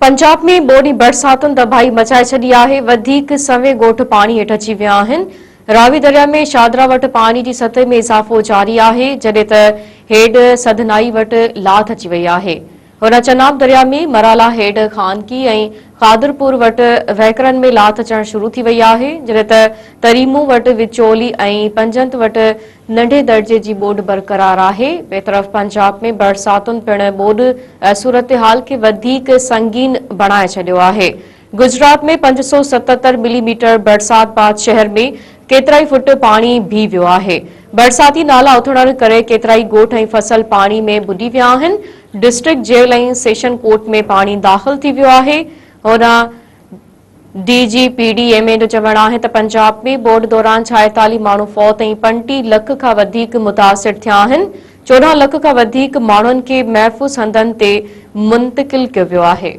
पंजाब में बोड़ी बरसातुन तबाही मचाए छड़ी है। वधीक सवे गोठ पानी हेठ अची विया आहिनि। रावी दरिया में शादरा वटि पानी की सतह में इज़ाफ़ो जारी है, जॾहिं त हेड सधनाई वटि लाथ अची वई आहे। हुन चनाब दरिया में मराला हेड खानकी ऐं कादरपुर वटि वहकरनि में लाथ अचणु शुरू थी वई आहे, जॾहिं त तरीमू वटि विचोली ऐं पंजंत वटि नंढे दर्जे जी ॿोॾ बरक़रार आहे। ॿिए तरफ़ पंजाब में बरसातुनि पिणु ॿोॾ सूरत हाल खे वधीक संगीन बणाए छॾियो आहे। गुजरात में 577 मिलीमीटर बरसात बाद शहर में केतिराई फुट पाणी बीह वियो आहे। बरसाती नाला उथण करे केतिराई ॻोठ ऐं फसल पाणी में बुॾी विया आहिनि। डिस्ट्रिक्ट जेल ऐं सेशन कोर्ट में पाणी दाख़िल थी वियो आहे। हुन DGPDMA जो चवणु आहे त पंजाब में ॿोॾ दौरान 46 माण्हू फौत ऐं 35 लख खां वधीक मुतासिर थिया आहिनि। 14 लख खां वधीक माण्हुनि खे महफ़ूज़ हंधनि ते मुंतक़िल कयो वियो आहे।